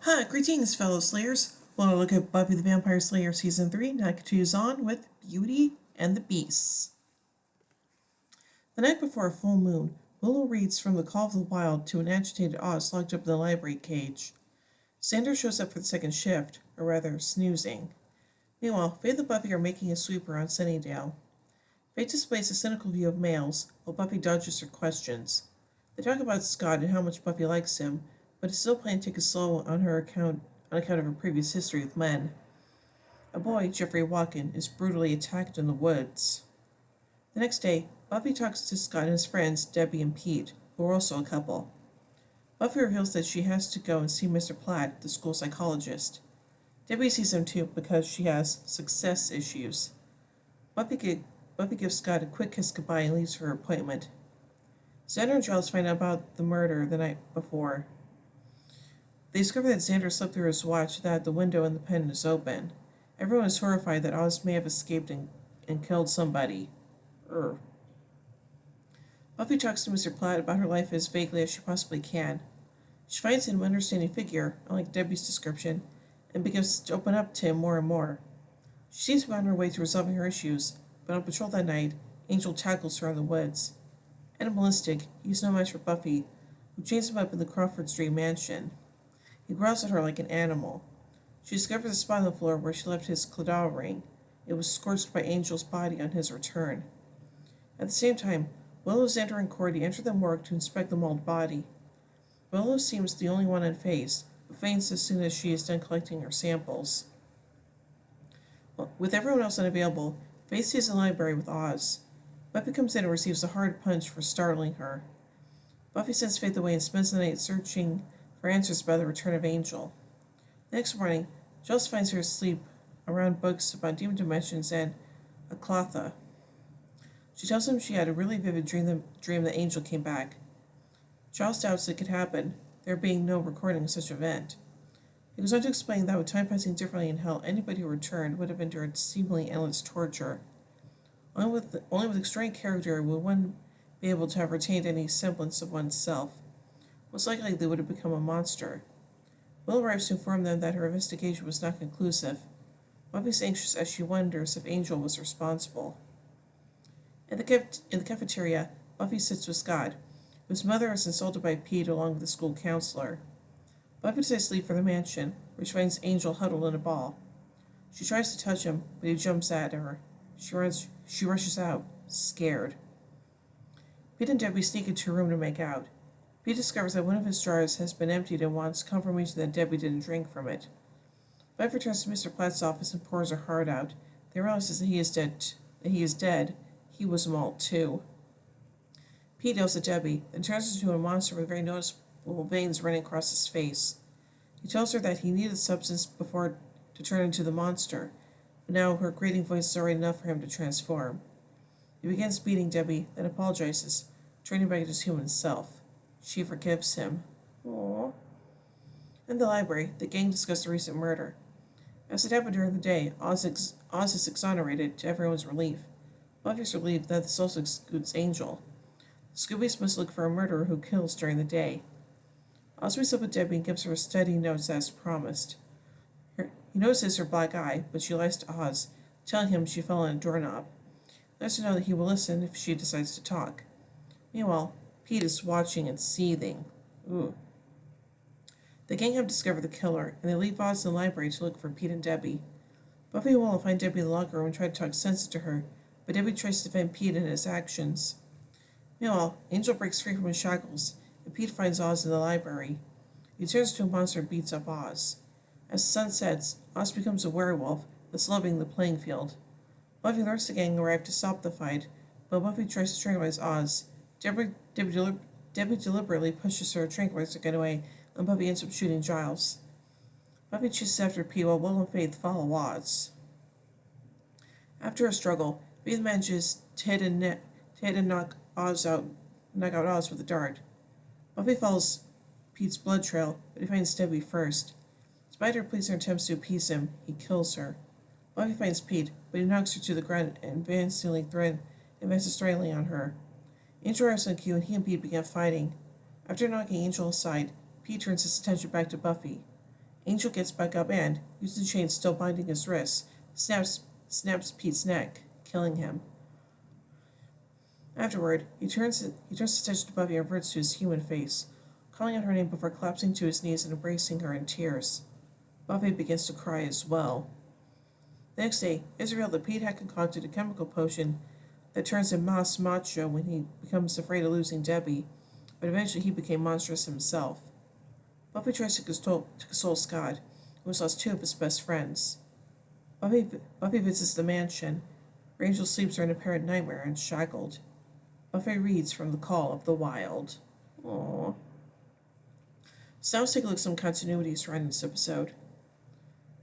Hi, greetings, fellow Slayers. Want to look at Buffy the Vampire Slayer Season 3, now continues on with Beauty and the Beasts. The night before a full moon, Willow reads from the Call of the Wild to an agitated Oz locked up in the library cage. Xander shows up for the second shift, or rather, snoozing. Meanwhile, Faith and Buffy are making a sweep around Sunnydale. Faith displays a cynical view of males, while Buffy dodges her questions. They talk about Scott and how much Buffy likes him, but is still planning to take it slow on account of her previous history with men. A boy, Jeffrey Walken, is brutally attacked in the woods. The next day, Buffy talks to Scott and his friends, Debbie and Pete, who are also a couple. Buffy reveals that she has to go and see Mr. Platt, the school psychologist. Debbie sees him too because she has success issues. Buffy gives Scott a quick kiss goodbye and leaves for her appointment. Xander and Giles find out about the murder the night before. They discover that Xander slept through his watch, that the window in the pen is open. Everyone is horrified that Oz may have escaped and killed somebody. Buffy talks to Mr. Platt about her life as vaguely as she possibly can. She finds him an understanding figure, unlike Debbie's description, and begins to open up to him more and more. She seems to be on her way to resolving her issues, but on patrol that night, Angel tackles her in the woods. Animalistic, he's no match for Buffy, who chains him up in the Crawford Street mansion. He growls at her like an animal. She discovers a spot on the floor where she left his claddagh ring. It was scorched by Angel's body on his return. At the same time, Willow, Xander, and Cordy enter the morgue to inspect the mauled body. Willow seems the only one unfazed, but faints as soon as she is done collecting her samples. With everyone else unavailable, Faith stays in the library with Oz. Buffy comes in and receives a hard punch for startling her. Buffy sends Faith away and spends the night searching for answers about the return of Angel. The next morning, Giles finds her asleep around books about demon dimensions and Aklatha. She tells him she had a really vivid dream that Angel came back. Giles doubts it could happen, there being no recording of such an event. He goes on to explain that with time passing differently in hell, anybody who returned would have endured seemingly endless torture. Only with extraordinary character would one be able to have retained any semblance of oneself. Most likely they would have become a monster. Will arrives to inform them that her investigation was not conclusive. Buffy's anxious as she wonders if Angel was responsible. In the cafeteria, Buffy sits with Scott, whose mother is insulted by Pete along with the school counselor. Buffy decides to leave for the mansion, where she finds Angel huddled in a ball. She tries to touch him, but he jumps at her. She rushes out, scared. Pete and Debbie sneak into her room to make out. Pete discovers that one of his jars has been emptied and wants confirmation that Debbie didn't drink from it. Buffy returns to Mr. Platt's office and pours her heart out. They realize that he is dead. He was mauled too. Pete yells at Debbie, then turns into a monster with very noticeable veins running across his face. He tells her that he needed the substance before to turn into the monster, but now her grating voice is already enough for him to transform. He begins beating Debbie, then apologizes, turning back to his human self. She forgives him. Aww. In the library, the gang discuss the recent murder. As it happened during the day, Oz is exonerated to everyone's relief. Buffy's relieved that this also excludes Angel. The Scoobies must look for a murderer who kills during the day. Oz meets up with Debbie and gives her a steady note as promised. He notices her black eye, but she lies to Oz, telling him she fell on a doorknob. Lets her know that he will listen if she decides to talk. Meanwhile, Pete is watching and seething. Ooh. The gang have discovered the killer, and they leave Oz in the library to look for Pete and Debbie. Buffy and Willow find Debbie in the locker room and try to talk sense to her, but Debbie tries to defend Pete and his actions. Meanwhile, Angel breaks free from his shackles, and Pete finds Oz in the library. He turns into a monster and beats up Oz. As the sun sets, Oz becomes a werewolf that's loving the playing field. Buffy and the rest of the gang arrive to stop the fight, but Buffy tries to tranquilize Oz. Debbie deliberately pushes her tranquilizer to get away, and Buffy ends up shooting Giles. Buffy chases after Pete while Will and Faith follow Oz. After a struggle, Faith manages to hit and knock out Oz with a dart. Buffy follows Pete's blood trail, but he finds Debbie first. Despite her pleas and attempts to appease him, he kills her. Buffy finds Pete, but he knocks her to the ground and advances strangely on her. Angel arrives on cue and he and Pete begin fighting. After knocking Angel aside, Pete turns his attention back to Buffy. Angel gets back up and, using the chain still binding his wrists, snaps Pete's neck, killing him. Afterward, he turns his attention to Buffy and reverts to his human face, calling out her name before collapsing to his knees and embracing her in tears. Buffy begins to cry as well. The next day, it's revealed that Pete had concocted a chemical potion that turns him macho when he becomes afraid of losing Debbie, but eventually he became monstrous himself. Buffy tries to console Scott, who has lost two of his best friends. Buffy visits the mansion, where Angel sleeps are an apparent nightmare and shackled. Buffy reads from the Call of the Wild. Aww. So now let's take a look at some continuity surrounding this episode.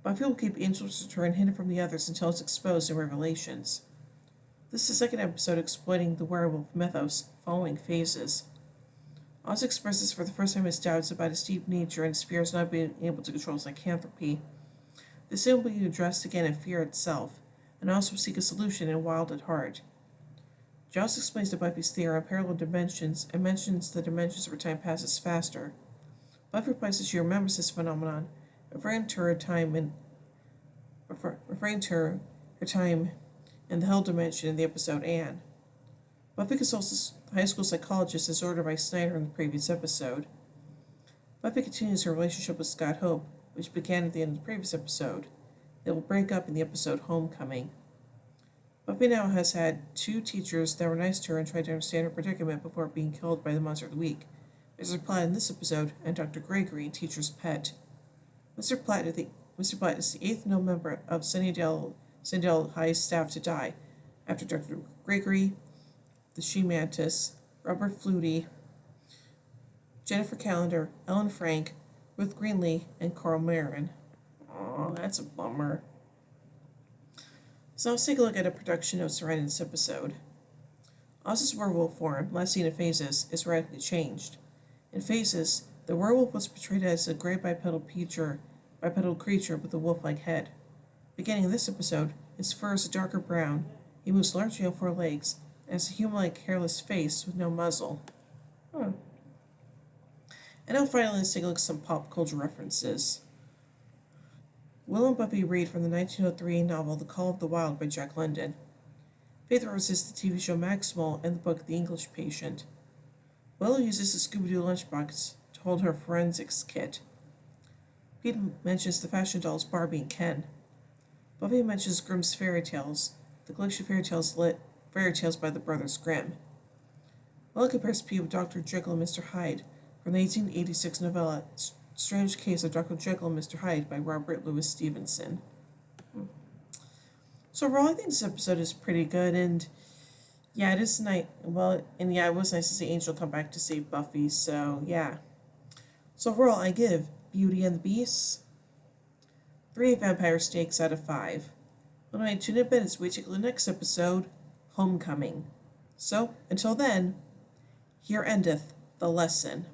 Buffy will keep Angel's return hidden from the others until it's exposed in Revelations. This is the second episode exploiting the werewolf mythos, following phases. Oz expresses for the first time his doubts about his deep nature and his fears not being able to control his lycanthropy. This will be addressed again in Fear itself, and Oz will seek a solution in Wild at Heart. Giles explains to Buffy's theory on parallel dimensions and mentions the dimensions where time passes faster. Buffy replies that she remembers this phenomenon, referring to her time in the Hell dimension in the episode Anne. Buffy consults the high school psychologist as ordered by Snyder in the previous episode. Buffy continues her relationship with Scott Hope, which began at the end of the previous episode. They will break up in the episode Homecoming. Buffy now has had two teachers that were nice to her and tried to understand her predicament before being killed by the Monster of the Week. Mr. Platt in this episode, and Dr. Gregory, Teacher's Pet. Mr. Platt is the eighth known member of Sunnydale High staff to die, after Dr. Gregory, the She-Mantis, Robert Flutie, Jennifer Callender, Ellen Frank, Ruth Greenlee, and Carl Marin. Aw, that's a bummer. So let's take a look at a production note surrounding this episode. Oz's werewolf form, last seen in Phases, is radically changed. In Phases, the werewolf was portrayed as a gray bipedal creature with a wolf-like head. Beginning in this episode, his fur is a darker brown, he moves largely on four legs, and has a human-like hairless face with no muzzle. And now finally, let's take a look at some pop culture references. Will and Buffy read from the 1903 novel The Call of the Wild by Jack London. Faith references the TV show Maximal and the book The English Patient. Willow uses the Scooby-Doo lunchbox to hold her forensics kit. Pete mentions the fashion dolls Barbie and Ken. Buffy mentions Grimm's Fairy Tales, the collection of fairy tales by the Brothers Grimm. Willow compares Pete with Dr. Jekyll and Mr. Hyde from the 1886 novella Strange Case of Dr. Jekyll and Mr. Hyde by Robert Louis Stevenson. So overall, I think this episode is pretty good, and yeah, it is nice. Well, and yeah, it was nice to see Angel come back to save Buffy, so yeah. So overall, I give Beauty and the Beast 3 vampire steaks out of 5. When I tune in as we take the next episode, Homecoming. So, until then, here endeth the lesson.